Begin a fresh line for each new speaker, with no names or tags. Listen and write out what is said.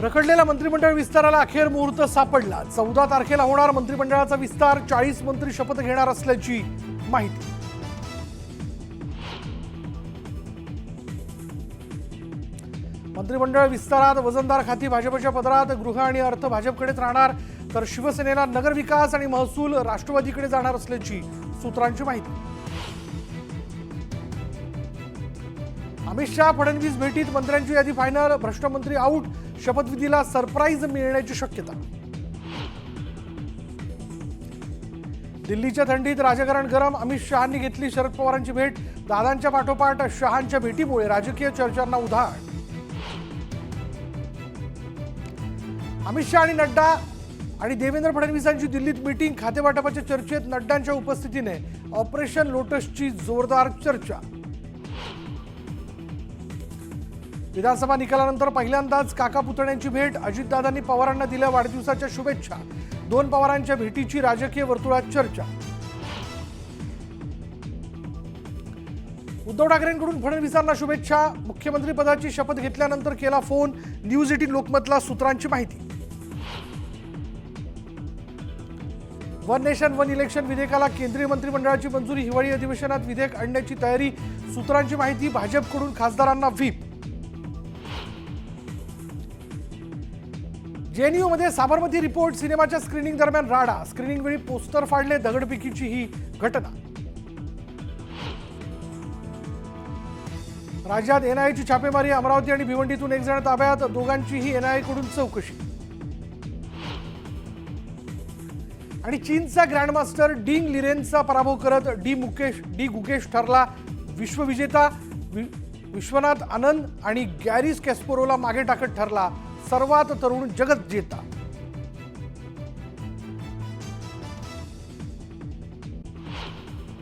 रखडलेल्या मंत्रिमंडळ विस्ताराला अखेर मुहूर्त सापडला। 14 तारखेला होणार मंत्रिमंडळाचा विस्तार। 40 मंत्री शपथ घेणार असल्याची माहिती। मंत्रिमंडळ विस्तारात वजनदार खाती भाजपच्या पदरात, गृह आणि अर्थ भाजपकडेच राहणार, तर शिवसेनेला नगर विकास आणि महसूल राष्ट्रवादीकडे जाणार असल्याची सूत्रांची माहिती। अमित शहा फडणवीस भेटीत मंत्र्यांची यादी फायनल, भ्रष्ट मंत्री आउट, शपथविधीला सरप्राईज मिळण्याची शक्यता। दिल्लीच्या थंडीत राजकारण गरम, अमित शहांनी घेतली शरद पवारांची भेट। दादांच्या पाठोपाठ शहांच्या भेटीमुळे राजकीय चर्चांना उधाण। अमित शहा आणि नड्डा आणि देवेंद्र फडणवीसांची दिल्लीत मीटिंग, खातेवाटपाच्या चर्चेत नड्डांच्या उपस्थितीने ऑपरेशन लोटसची जोरदार चर्चा। विधानसभा निकालानंतर पहिल्यांदाच काका पुतण्यांची भेट, अजितदादांनी पवारांना दिल्या वाढदिवसाच्या शुभेच्छा। दोन पवारांच्या भेटीची राजकीय वर्तुळात चर्चा। उद्धव ठाकरेंकडून फडणवीसांना शुभेच्छा, मुख्यमंत्री पदाची शपथ घेतल्यानंतर केला फोन। न्यूज 18 लोकमतला सूत्रांची माहिती। वन नेशन वन इलेक्शन विधेयकाला केंद्रीय मंत्रिमंडळाची मंजुरी, हिवाळी अधिवेशनात विधेयक आणण्याची तयारी, सूत्रांची माहिती। भाजपकडून खासदारांना व्हीप। जेएनयू मध्ये साबरमती रिपोर्ट सिनेमाच्या स्क्रीनिंग दरम्यान राडा, स्क्रीनिंग वेळी पोस्टर फाडले, दगडफेकीची ही घटना। राज्यात एनआयएची छापेमारी, अमरावती आणि भिवंडीतून एक जण ताब्यात, दोघांचीही एनआयएकडून चौकशी। आणि चीनचा ग्रँडमास्टर डिंग लिरेनचा पराभव करत डी गुकेश ठरला विश्वविजेता। विश्वनाथ आनंद आणि गॅरी कॅस्परोला मागे टाकत ठरला सर्वात तरुण जगज्जेता।